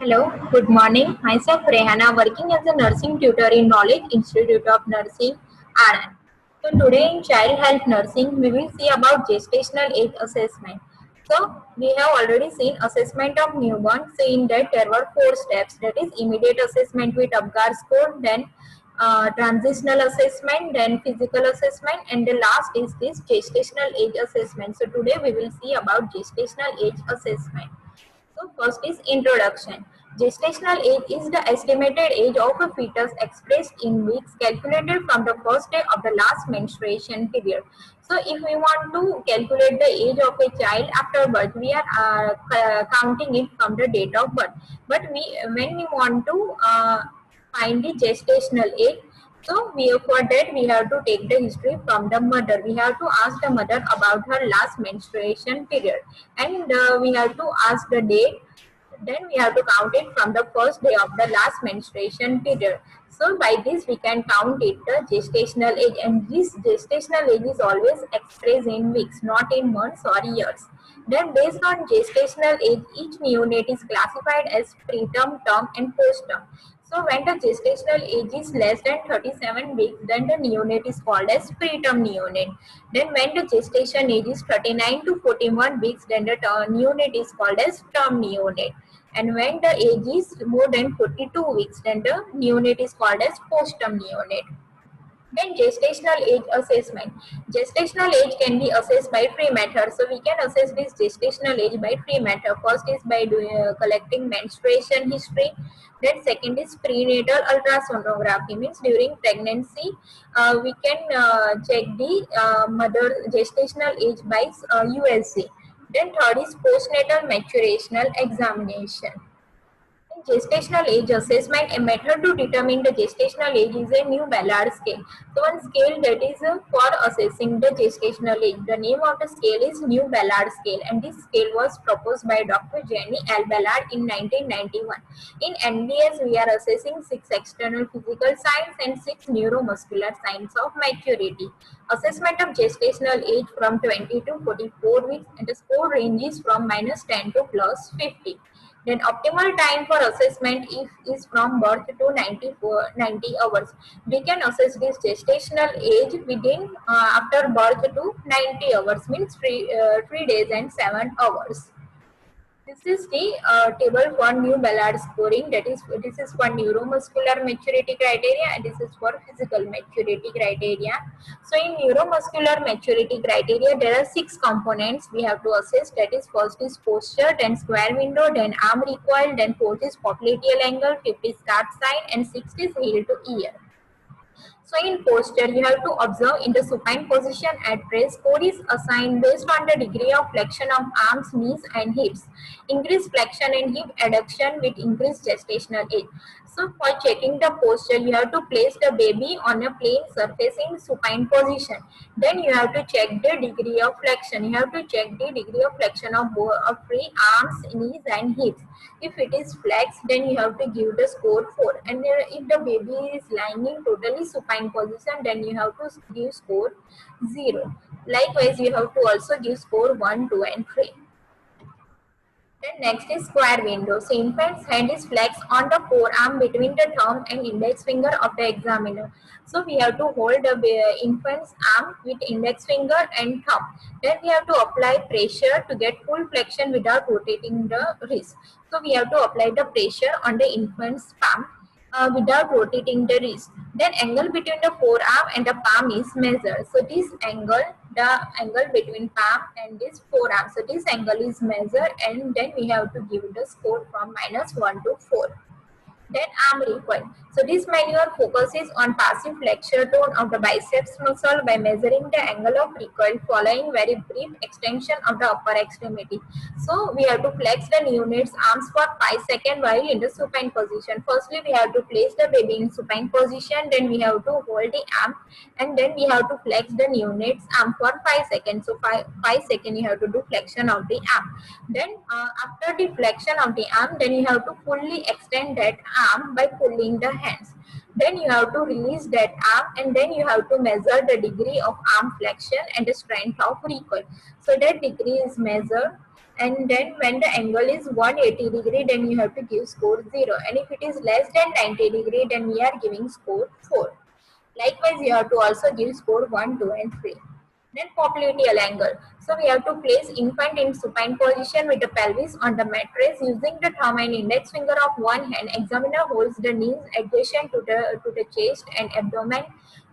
Hello, good morning. Myself Rehana, working as a nursing tutor in Knowledge Institute of Nursing, Anand. So today in Child Health Nursing, we will see about gestational age assessment. So we have already seen assessment of newborn. So in that there were four steps. That is immediate assessment with Apgar score, then transitional assessment, then physical assessment, and the last is this gestational age assessment. So today we will see about gestational age assessment. So first is introduction. Gestational age is the estimated age of a fetus expressed in weeks calculated from the first day of the last menstruation period. So if we want to calculate the age of a child after birth, we are counting it from the date of birth. But when we want to find the gestational age, so for that we have to take the history from the mother. We have to ask the mother about her last menstruation period, and we have to ask the date. Then we have to count it from the first day of the last menstruation period. So by this we can count it the gestational age, and this gestational age is always expressed in weeks, not in months or years. Then based on gestational age, each neonate is classified as preterm, term and postterm. So when the gestational age is less than 37 weeks, then the neonate is called as preterm neonate. Then when the gestation age is 39 to 41 weeks, then the neonate is called as term neonate. And when the age is more than 42 weeks, then the neonate is called as postterm neonate. Then gestational age assessment. Gestational age can be assessed by three methods. So we can assess this gestational age by three methods. First is by collecting menstruation history. Then second is prenatal ultrasonography. Means during pregnancy, we can check the mother gestational age by USG. Then third is postnatal maturational examination. Gestational age assessment, a method to determine the gestational age is a new Ballard scale. So one scale that is for assessing the gestational age. The name of the scale is New Ballard scale, and this scale was proposed by Dr. Jenny L. Ballard in 1991. In NBS, we are assessing 6 external physical signs and 6 neuromuscular signs of maturity. Assessment of gestational age from 20 to 44 weeks, and the score ranges from -10 to +50. Then optimal time for assessment if is from birth to 90 hours. We can assess this gestational age within after birth to 90 hours, means 3 days and 7 hours. This is the table for new Ballard scoring. This is for neuromuscular maturity criteria, and this is for physical maturity criteria. So in neuromuscular maturity criteria, there are 6 components we have to assess. That is, first is posture, then square window, then arm recoil, then fourth is popliteal angle, fifth is start sign, and sixth is heel to ear. So in posture, you have to observe in the supine position at rest. Score is assigned based on the degree of flexion of arms, knees and hips. Increased flexion and hip adduction with increased gestational age. So for checking the posture, you have to place the baby on a plane surface in supine position. Then you have to check the degree of flexion. You have to check the degree of flexion of free arms, knees and hips. If it is flexed, then you have to give the score 4. And if the baby is lying in totally supine position, then you have to give score 0. Likewise, you have to also give score 1, 2 and 3. Then next is square window. So infant's hand is flexed on the forearm between the thumb and index finger of the examiner. So we have to hold the infant's arm with index finger and thumb. Then we have to apply pressure to get full flexion without rotating the wrist. So we have to apply the pressure on the infant's palm without rotating the wrist. Then angle between the forearm and the palm is measured. So this angle, the angle between palm and this forearm. So this angle is measured, and then we have to give the score from -1 to 4. Then arm recoil. So this maneuver focuses on passive flexure tone of the biceps muscle by measuring the angle of recoil following very brief extension of the upper extremity. So we have to flex the neonate's arms for 5 seconds while in the supine position. Firstly, we have to place the baby in supine position. Then we have to hold the arm, and then we have to flex the neonate's arm for 5 seconds. So 5 seconds you have to do flexion of the arm. Then after the flexion of the arm, then you have to fully extend that arm by pulling the hands. Then you have to release that arm, and then you have to measure the degree of arm flexion and the strength of recoil. So that degree is measured, And then when the angle is 180 degree, then you have to give score 0, and if it is less than 90 degree, then we are giving score 4. Likewise, you have to also give score 1, 2 and 3. Then popliteal angle. So we have to place infant in supine position with the pelvis on the mattress using the thumb and index finger of one hand. Examiner holds the knees adjacent to the chest and abdomen.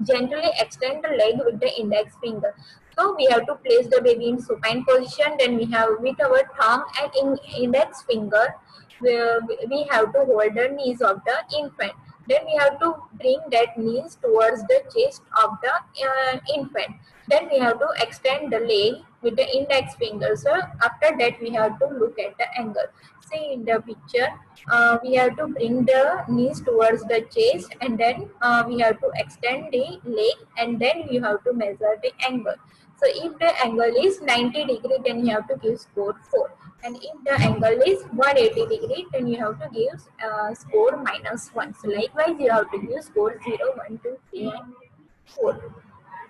Gently extend the leg with the index finger. So we have to place the baby in supine position. Then we have with our thumb and index finger, we have to hold the knees of the infant. Then we have to bring that knees towards the chest of the infant. Then we have to extend the leg with the index finger. So after that we have to look at the angle. See in the picture, we have to bring the knees towards the chest, and then we have to extend the leg, and then you have to measure the angle. So if the angle is 90 degree, then you have to give score 4. And if the angle is 180 degree, then you have to give score -1. So likewise, you have to give score 0, 1, 2, 3 and 4.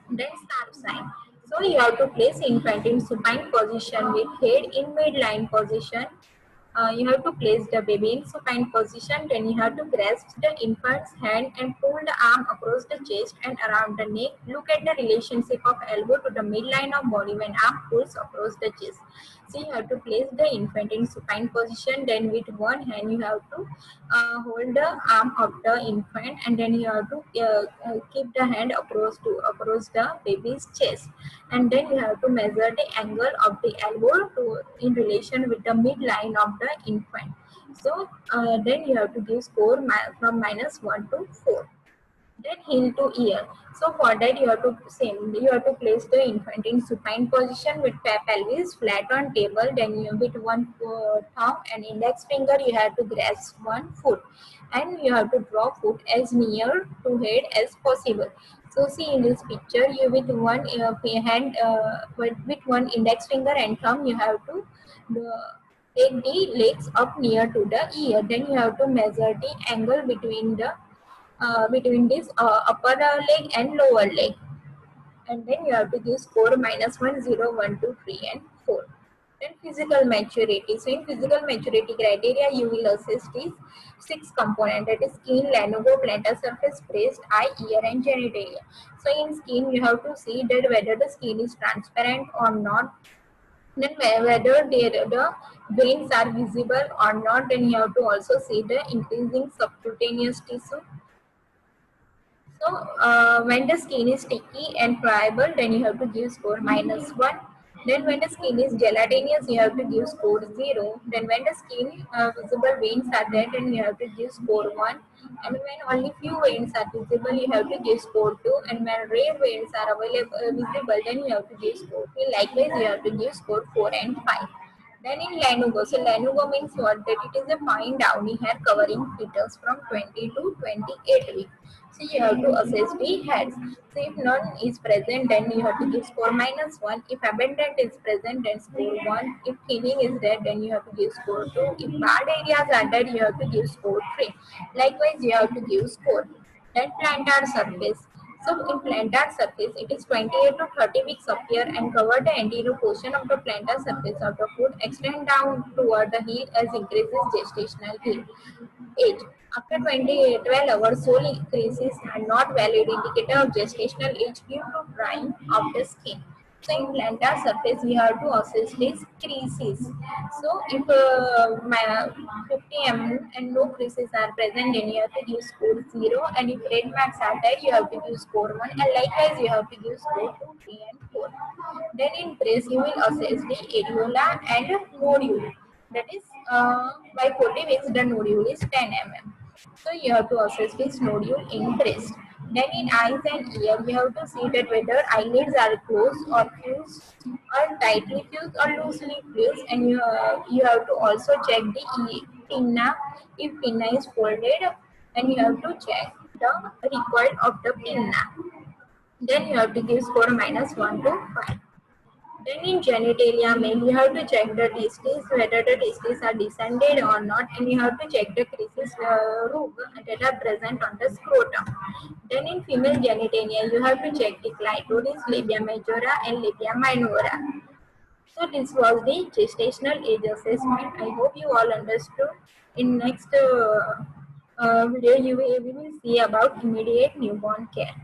Then star sign. So you have to place infant in supine position with head in midline position. You have to place the baby in supine position. Then you have to grasp the infant's hand and pull the arm across the chest and around the neck. Look at the relationship of elbow to the midline of body when arm pulls across the chest. So you have to place the infant in supine position. Then with one hand you have to hold the arm of the infant, and then you have to keep the hand across the baby's chest, and then you have to measure the angle of the elbow in relation with the midline of the infant. So then you have to give score from -1 to 4. Then heel to ear. So for that you have to place the infant in supine position with pelvis flat on table. Then you with one thumb and index finger you have to grasp one foot, and you have to draw foot as near to head as possible. So see in this picture, you with one hand with one index finger and thumb you have to take the legs up near to the ear. Then you have to measure the angle between this upper leg and lower leg, and then you have to give score -1, 0, 1, 2, 3 and 4. Then physical maturity. So in physical maturity criteria, you will assess these 6 components, that is skin, lanugo, plantar surface, breast, eye, ear and genitalia. So in skin, you have to see that whether the skin is transparent or not, then whether the veins are visible or not. Then you have to also see the increasing subcutaneous tissue. So when the skin is sticky and friable, then you have to give score -1. Then when the skin is gelatinous, you have to give score 0. Then when the skin visible veins are there, then you have to give score 1. And when only few veins are visible, you have to give score 2. And when rare veins are visible, then you have to give score 3. Likewise, you have to give score 4 and 5. Then in lanugo, so lanugo means what? That it is a fine downy hair covering fetus from 20 to 28 weeks. So you have to assess the heads. So if none is present, then you have to give score -1. If abundant is present, then score 1. If thinning is there, then you have to give score 2. If bad areas are there, you have to give score 3. Likewise, you have to give score. Then plantar surface. So in plantar surface, it is 28 to 30 weeks appear and cover the anterior portion of the plantar surface of the foot, extend down toward the heel as increases gestational age. After 12 hours, sole creases are not valid indicator of gestational age due to drying of the skin. So in plantar surface, we have to assess these creases. So if my 50 mm and no creases are present, then you have to give score 0. And if red marks are there, you have to give score 1. And likewise, you have to give score 2, 3 and 4. Then in breast, you will assess the areola and nodule. That is, by 40 weeks, the nodule is 10 mm. So you have to assess this nodule in breast. Then in eyes and ear, we have to see that whether eyelids are closed or fused, or tightly fused or loosely fused, and you have to also check the pinna. If pinna is folded, and you have to check the recoil of the pinna. Then you have to give score -1 to 5. Then in genitalia male, you have to check the testes, whether the testes are descended or not, and you have to check the creases that are present on the scrotum. Then in female genitalia, you have to check the clitoris, labia majora and labia minora. So this was the gestational age assessment. I hope you all understood. In next video, we will see about immediate newborn care.